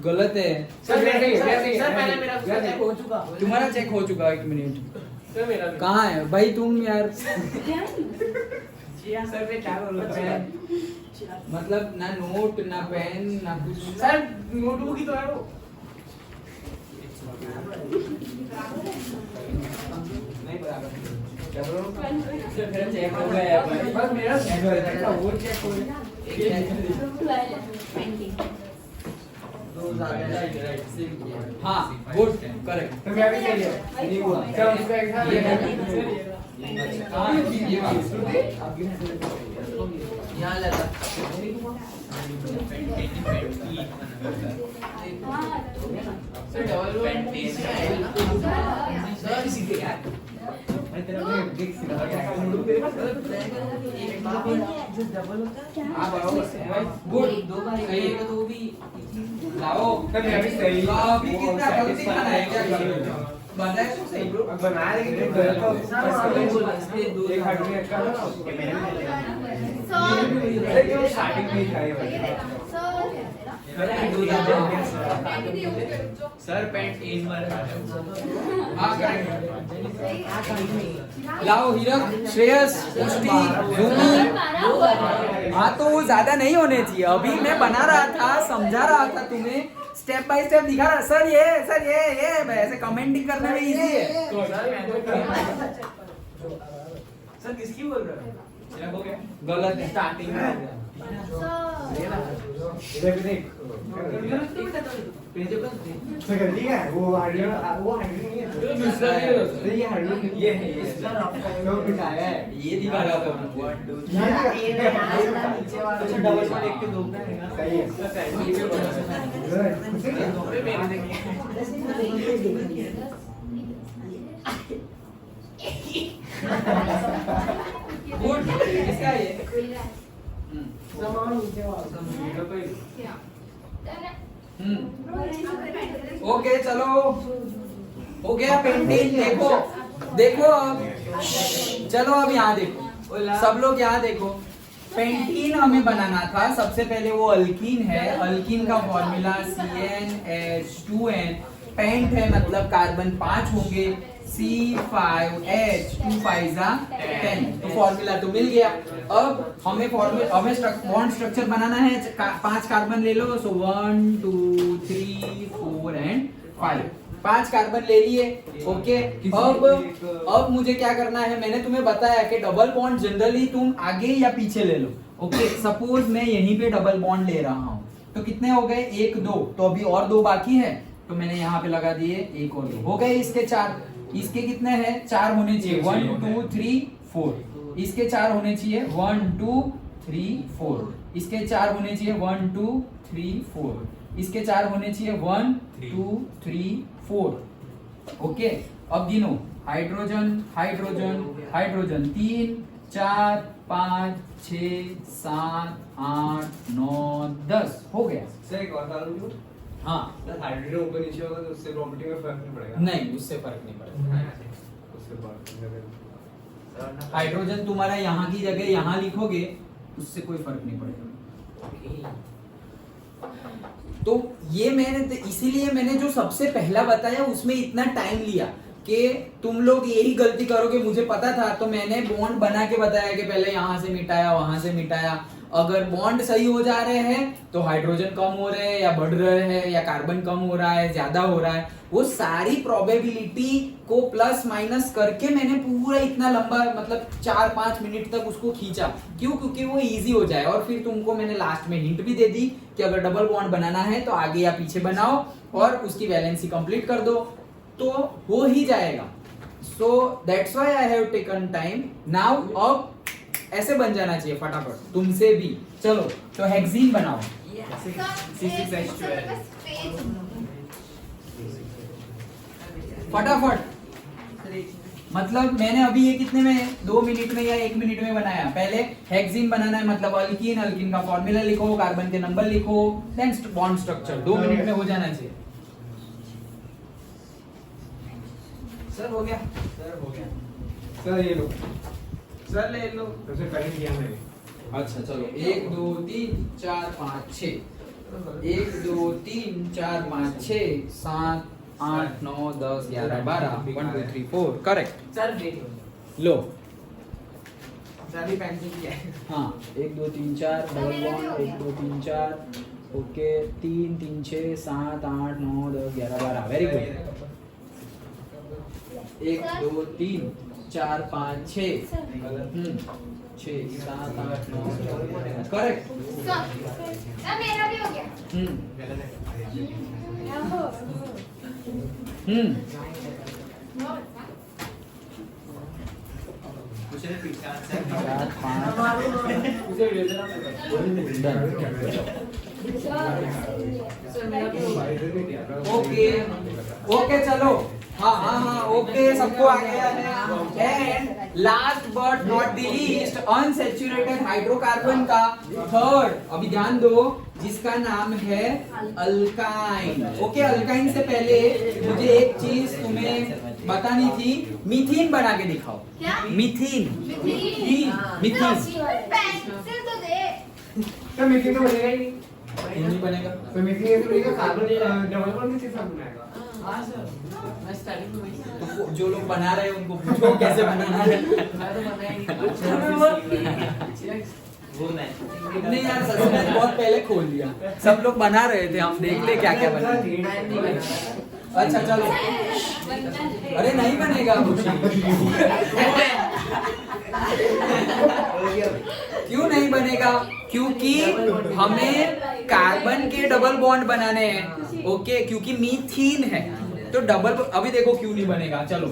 गलत है। सर वैसे ही वैसे ही सर पहले मेरा चेक हो चुका तुम्हारा चेक हो चुका है, 1 मिनट। सर मेरा भी कहाँ है भाई तुम यार? सर पे क्या बोल रहा है मतलब ना नोट ना पेन ना कुछ। सर नोटबुक ही तो है वो नहीं बराबर क्या बोल रहा हूँ सर मेरा चेक हो गया है बस मेरा चेक हो गया था वो चेक हो गया दो ज्यादा हाँ गुड करेक्ट। तो मैं भी सही है नहीं हुआ चल उसका एक था हाँ ये बात यहाँ लगा सर डबल पेंटिंग सर सीखे यार मैं तेरा को देख सिखा क्या एक बार जो डबल होता है हाँ बराबर गुड दो बार सही है। तो वो भी लाओ। तो मैं भी सही अभी कितना गलती बनाया क्या करोगे? बनाया तो सही ब्रो। अब बना लेकिन फिर गलत हो सर वहाँ बोला इसलिए दो एक हाइड्रोजन एक्स्ट्रा था ना उसके मैंने सर अरे क्यों स्टार्टिंग में ही था ये वाला सर पेंट एक बार हाँ करेक्ट। लाओ हीरक, श्रेयस, पुष्टि, भूमि। हाँ तो वो ज्यादा नहीं होने चाहिए, अभी मैं बना रहा था समझा रहा था तुम्हें स्टेप बाय स्टेप दिखा रहा। सर ये ऐसे कमेंटिंग करने में इजी है। सर किसकी बोल रहे हो गलत है। स्टार्टिंग में इधर भी देख तो गलती है वो हाइड्रोजन नहीं है दूसरा भी हो सकता है। ये हाइड्रोजन ये है ये तो बिठाया है ये दिखा रहा था मैं। डबल को देख के दो सही गुड किसका है ये? ओके चलो हो गया पेंटेन। देखो देखो अब चलो अब यहाँ देखो सब लोग यहाँ देखो। पेंटीन हमें बनाना था। सबसे पहले वो अल्कीन है, अल्कीन का फॉर्मूला CnH2n। पेंट है मतलब कार्बन 5 होंगे, C5H2 तो फॉर्मूला तो मिल गया। अब हमें बॉन्ड स्ट्रक्चर बनाना है। 5 कार्बन ले लो, सो 1 2 3 4 एंड 5। 5 कार्बन ले लिए। ओके अब मुझे क्या करना है, मैंने तुम्हें बताया कि डबल बॉन्ड जनरली तुम आगे या पीछे ले लो। ओके सपोज मैं यहीं पे डबल बॉन्ड ले रहा हूँ, तो कितने हो गए 1 2, तो अभी और 2 बाकी है, तो मैंने यहाँ पे लगा दिए 1 और 2 हो गए। इसके 4, इसके कितने हैं 4 होने चाहिए 1 2 3 4। इसके 4 होने चाहिए 1 2 3 4। इसके 4 होने चाहिए 1 2 3 4। इसके 4 होने चाहिए 1 2 3 4। ओके अब गिनो हाइड्रोजन हाइड्रोजन हाइड्रोजन 3 4 5 6 7 8 9 10 हो गया। सर एक और कारण क्यों? हाँ सर हाइड्रोजन ऊपर नीचे होगा तो उससे प्रॉपर्टी में फर्क नहीं पड़ेगा। नहीं उससे फर्क नहीं पड़ेगा। उससे फर्क नहीं पड़ेगा। हाइड्रोजन तुम्हारा यहाँ की जगह यहाँ लिखोगे उससे कोई फर्क नहीं पड़ेगा। तो ये मैंने इसीलिए मैंने जो सबसे पहला बताया उसमें इतना टाइम लिया कि तुम लोग यही गलती करोगे। मुझे पता था तो मैंने बॉन्ड बना के बताया कि पहले यहाँ से मिटाया वहां से मिटाया। अगर बॉन्ड सही हो जा रहे हैं तो हाइड्रोजन कम हो रहे हैं या बढ़ रहे हैं या कार्बन कम हो रहा है ज्यादा हो रहा है, वो सारी प्रोबेबिलिटी को प्लस माइनस करके मैंने पूरा इतना लंबा मतलब 4-5 मिनट तक उसको खींचा। क्यों? क्योंकि वो इजी हो जाए। और फिर तुमको मैंने लास्ट में हिंट भी दे दी कि अगर डबल बॉन्ड बनाना है तो आगे या पीछे बनाओ और उसकी वैलेंसी कंप्लीट कर दो तो हो ही जाएगा। So that's why I have taken time. Now अब ऐसे बन जाना चाहिए फटाफट तुमसे भी। चलो तो हेक्सीन बनाओ। फटाफट मतलब मैंने अभी ये कितने में 2 मिनट में या 1 मिनट में बनाया। पहले हेक्सीन बनाना है मतलब अल्कीन, अल्कीन का फॉर्मूला लिखो, कार्बन के नंबर लिखो, देन बॉन्ड स्ट्रक्चर। 2 मिनट में हो जाना चाहिए। सर हो गया? सर हो गया। सर ये लो। सर ले लो। सबसे पहले किया मैंने। अच्छा चलो 1 2 3 4 5 6 1 2 3 4 5 6 7 8 9 10 11 12 1 2 3 4 करेक्ट। सर देख लो सारी पेंसिल किया है। हाँ 1 2 3 4 double bond 1 2 3 4 okay 3 3 6 7 8 9 10 11 12 very good. 1 2 3 4 5 6 6 7 8 9 correct. मेरा भी हो गया। ओके ओके चलो हाँ ओके सबको आ गया है। And last but not the least unsaturated hydrocarbon का थर्ड, अभी ध्यान दो, जिसका नाम है अल्काइन। ओके अल्काइन से पहले मुझे एक चीज तुम्हें बतानी थी। मीथेन बना के दिखाओ। क्या? मीथेन मीथेन पेंसिल तो दे। सर मीटिंग तो बनेगा ही नहीं। नहीं बनेगा। तो मीटिंग ये बनेगा कार्बन डबल बॉन्ड के साथ बनाएगा। हाँ सर मैं स्टार्टिंग में वही तो जो लोग बना रहे हैं उनको पूछो कैसे बनाना है। मैं तो बनाया ही नहीं। वो नहीं यार सच में बहुत पहले खोल दिया। सब लोग बना रहे थे, हम देख ले क्या क्या बना। अच्छा चलो। अरे नहीं बनेगा कुछ। क्यों नहीं बनेगा? क्योंकि हमें कार्बन के डबल बॉन्ड बनाने हैं। ओके क्योंकि मीथेन है तो डबल, अभी देखो क्यों नहीं बनेगा। चलो